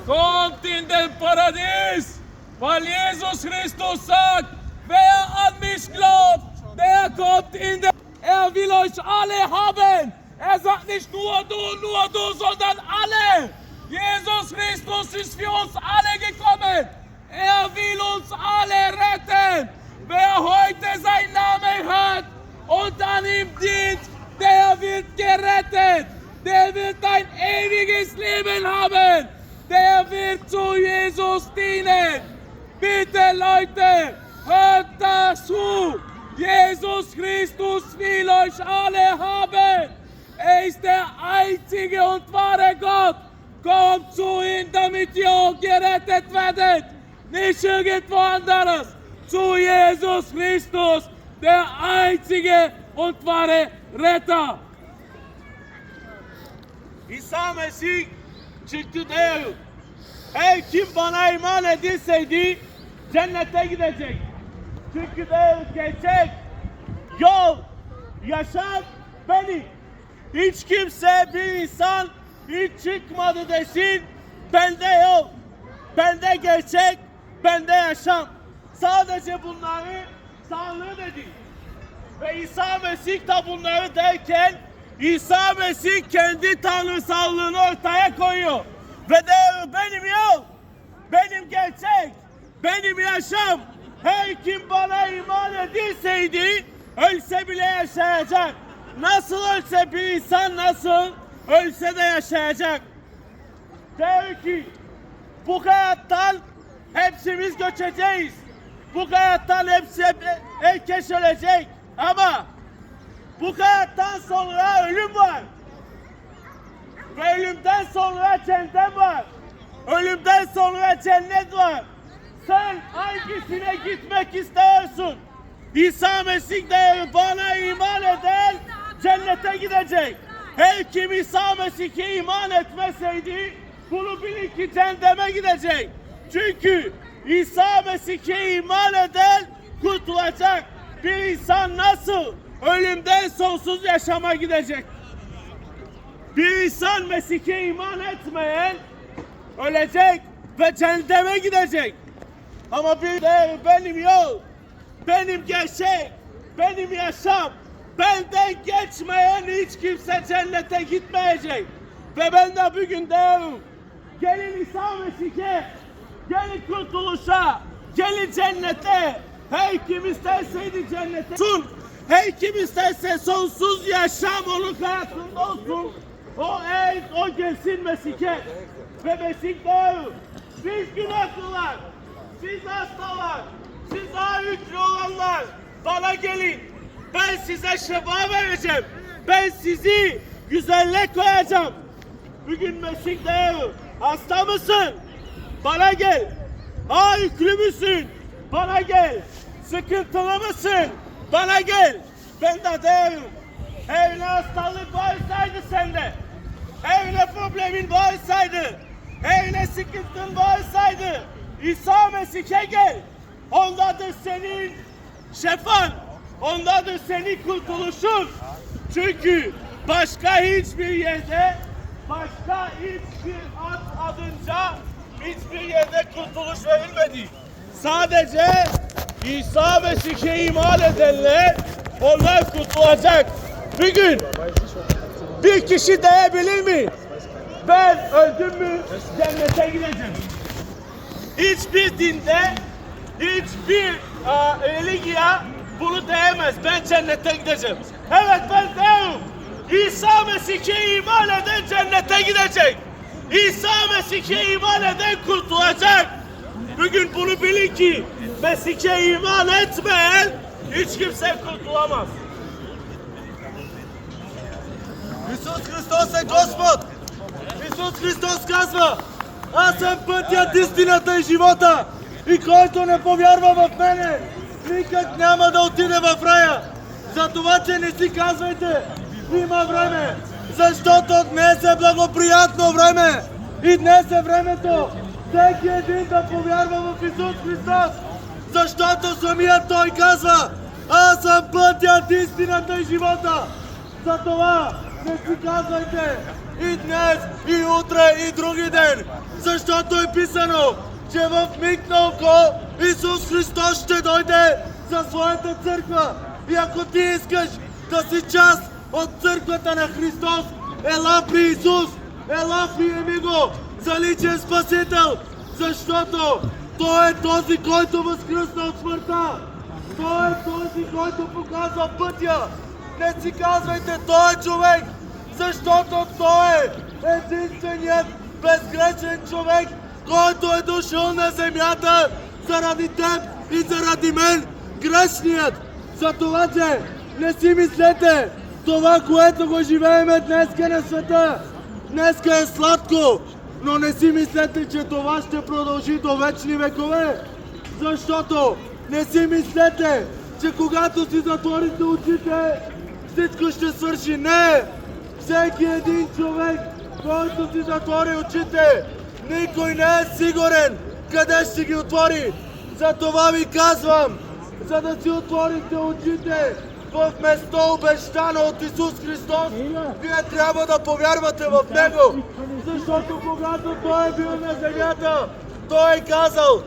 kommt in den Paradies, weil Jesus Christus sagt, wer an mich glaubt, der kommt in den... Er will euch alle haben. Er sagt nicht nur du, sondern alle. Jesus Christus ist für uns alle gekommen. Er will uns alle retten. Wer heute seinen Namen hört und an ihm dient, der wird gerettet. Der wird ein ewiges Leben haben. Der wird zu Jesus dienen. Bitte Leute, hört dazu. Jesus Christus will euch alle haben. Er ist der einzige und wahre Gott. Kommt zu ihm, damit ihr auch gerettet werdet. Nicht irgendwo anderes. Zu Jesus Christus, der einzige und wahre Retter. İsa Mesih çıktı diyor. Her kim bana iman ederseydi cennete gidecek. Çünkü diyor gerçek, yol, yaşam benim. Hiç kimse bir insan hiç çıkmadı desin, bende yol, bende gerçek, bende yaşam. Sadece bunları Tanrı dedi. Ve İsa Mesih de bunları derken İsa Mesih kendi tanrısallığını ortaya koyuyor. Ve diyor benim yol, benim gerçek, benim yaşam. Her kim bana iman ederseydi ölse bile yaşayacak. Nasıl ölse bir insan nasıl ölse de yaşayacak. Diyor ki bu hayattan hepsimiz göçeceğiz. Bu hayattan herkes ölecek. Ama bu hayattan sonra ölüm var. Ve ölümden sonra cennet var. Ölümden sonra cennet var. Sen hangisine gitmek istiyorsun? İsa Mesih de bana iman eden cennete gidecek. Her kim İsa Mesih'e iman etmeseydi bunu bilin ki cehenneme gidecek. Çünkü İsa Mesih'e iman eden kurtulacak. Bir insan nasıl ölümden sonsuz yaşama gidecek? Bir insan Mesih'e iman etmeyen ölecek ve cehenneme gidecek. Ama bir de benim yol, benim gerçek, benim yaşam, benden geçmeyen hiç kimse cennete gitmeyecek. Ve ben de bugün diyorum, gelin İsa Mesih'e, gelin kurtuluşa, gelin cennete. Her kim isterseydi cennete olsun, her kim isterse sonsuz yaşam onun hayatında olsun. O gelsin Mesih'e. Ve Mesih diyor, siz günahlılar, siz hastalar, siz daha yüklü olanlar bana gelin. Ben size şifa vereceğim. Ben sizi güzelliğe koyacağım. Bugün Mesih diyor, hasta mısın? Bana gel. Yüklü müsün? Bana gel. Sıkıntılı mısın? Bana gel. Ben de diyorum, evine hastalık varsaydı sende, evine problemin varsaydı, evine sıkıntın varsaydı, İsa Mesih'e gel. Ondadır senin şefan, ondadır senin kurtuluşun. Çünkü başka hiçbir yerde, başka hiçbir ad adınca hiçbir yerde kurtuluş verilmedi. Sadece İsa Mesih'e iman edenler, onlar kurtulacak. Bugün bir kişi diyebilir mi? Ben öldüm mü cennete gideceğim. Hiçbir dinde, hiçbir religiya bunu diyemez. Ben cennete gideceğim. Evet ben diyorum. İsa Mesih'e iman eden cennete gidecek. İsa Mesih'e iman eden kurtulacak. Bugün bunu bilin ki Mesih'e iman etmeyen hiç kimse kurtulamaz. Исус Христос е Господ! Исус Христос казва: аз съм пътят, истината и живота, и който не повярва в мене, никак няма да отиде в рая. Затова, че не си казвайте, има време, защото днес е благоприятно време и днес е времето всеки един да повярва в Исус Христос, защото самият Той казва: аз съм пътят, истината и живота. Затова не си казвайте и днес, и утре, и други ден. Защото е писано, че в миг на око Исус Христос ще дойде за своята църква. И ако ти искаш да си част от църквата на Христос, ела при Исус, ела приеми го за личен спасител, защото Той е този, който възкръсна от смъртта. Той е този, който показва пътя. Не си казвайте, той е човек, защото той е единственият безгрешен човек, който е дошъл на земята заради теб и заради мен, грешният. За това, че не си мислете, това, което го живееме днеска на света, днеска е сладко, но не си мислете, че това ще продължи до вечни векове. Защото не си мислете, че когато си затворите очите, всичко ще свърши. Не! Всеки един човек, който си затвори очите, никой не е сигурен къде ще ги отвори. Затова ви казвам, за да си отворите очите в место обещано от Исус Христос, вие трябва да повярвате в Него. Защото когато Той е бил на земята, Той е казал,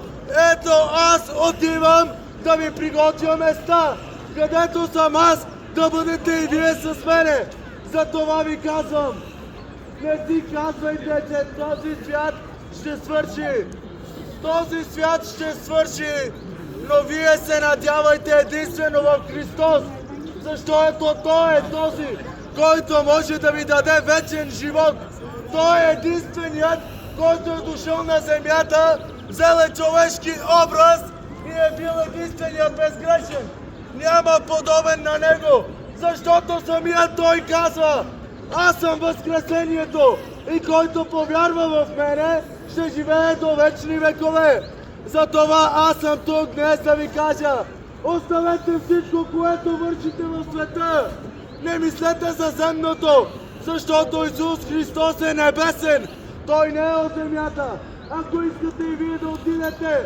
ето аз отивам да ви приготвя места, където съм аз, да бъдете и вие с мене. Затова ви казвам, не си казвайте, че този свят ще свърши. Този свят ще свърши, но вие се надявайте единствено в Христос, защото Той е този, който може да ви даде вечен живот. Той е единственият, който е дошъл на земята, взел е човешки образ и е бил единственият безгрешен. Няма подобен на Него, защото самият Той казва, аз съм възкресението и който повярва в мене, ще живее до вечни векове. Затова аз съм тук днес да ви кажа, оставете всичко, което вършите в света. Не мислете за земното, защото Исус Христос е небесен. Той не е от земята. Ако искате и вие да отидете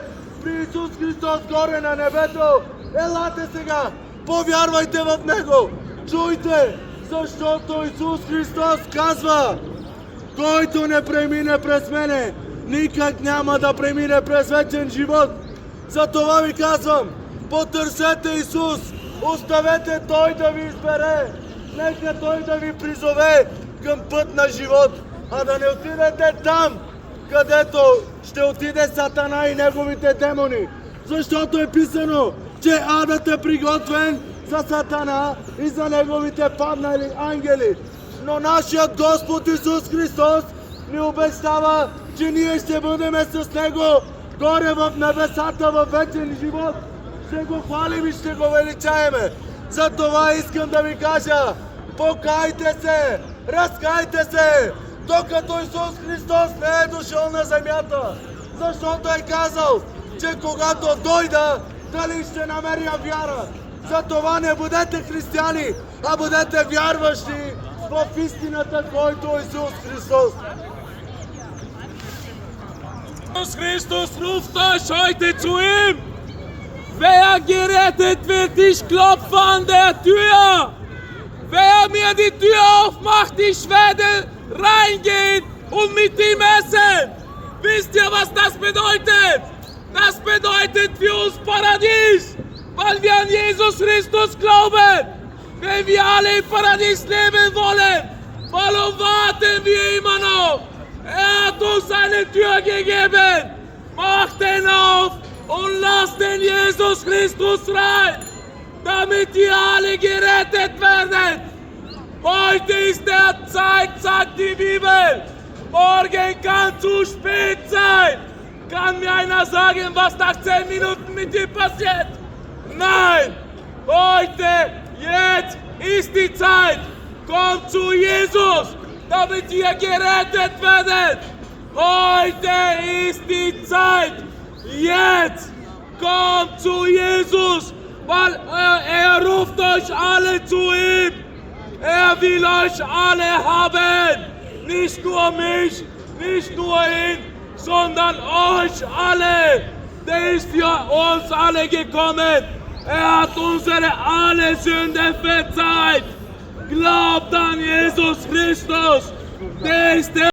при Исус Христос горе на небето, елате сега, повярвайте в Него. Чуйте, защото Исус Христос казва, който не премине през мене, никак няма да премине през вечен живот. Затова ви казвам, потърсете Исус, оставете Той да ви избере, нека Той да ви призове към път на живот, а да не отидете там, където ще отиде Сатана и неговите демони. Защото е писано, че адът е приготвен за Сатана и за неговите паднали ангели. Но нашият Господ Исус Христос ни обещава, че ние ще бъдем с Него горе в небесата във вечен живот. Ще го хвалим и ще го величаеме. Затова искам да ви кажа, покайте се, разкайте се, докато Исус Христос не е дошъл на земята. Защото е казал, че когато дойда, дали ще намеря вяра. Затова не бъдете християни, а бъдете вярващи в истината, който е Исус Христос. Jesus Christus ruft euch heute zu ihm. Wer gerettet wird, ich klopfe an der Tür. Wer mir die Tür aufmacht, ich werde reingehen und mit ihm essen. Wisst ihr, was das bedeutet? Das bedeutet für uns Paradies, weil wir an Jesus Christus glauben. Wenn wir alle im Paradies leben wollen, warum warten wir immer noch? Er hat uns eine Tür gegeben. Macht den auf und lasst den Jesus Christus rein, damit ihr alle gerettet werdet. Heute ist der Zeit, sagt die Bibel. Morgen kann zu spät sein. Kann mir einer sagen, was nach 10 Minuten mit dir passiert? Nein! Heute, jetzt ist die Zeit. Kommt zu Jesus, damit ihr gerettet werdet. Heute ist die Zeit. Jetzt kommt zu Jesus, weil er ruft euch alle zu ihm. Er will euch alle haben. Nicht nur mich, nicht nur ihn, sondern euch alle. Der ist für uns alle gekommen. Er hat unsere alle Sünden verzeiht. Glaubt an Jesus Christus. Der ist der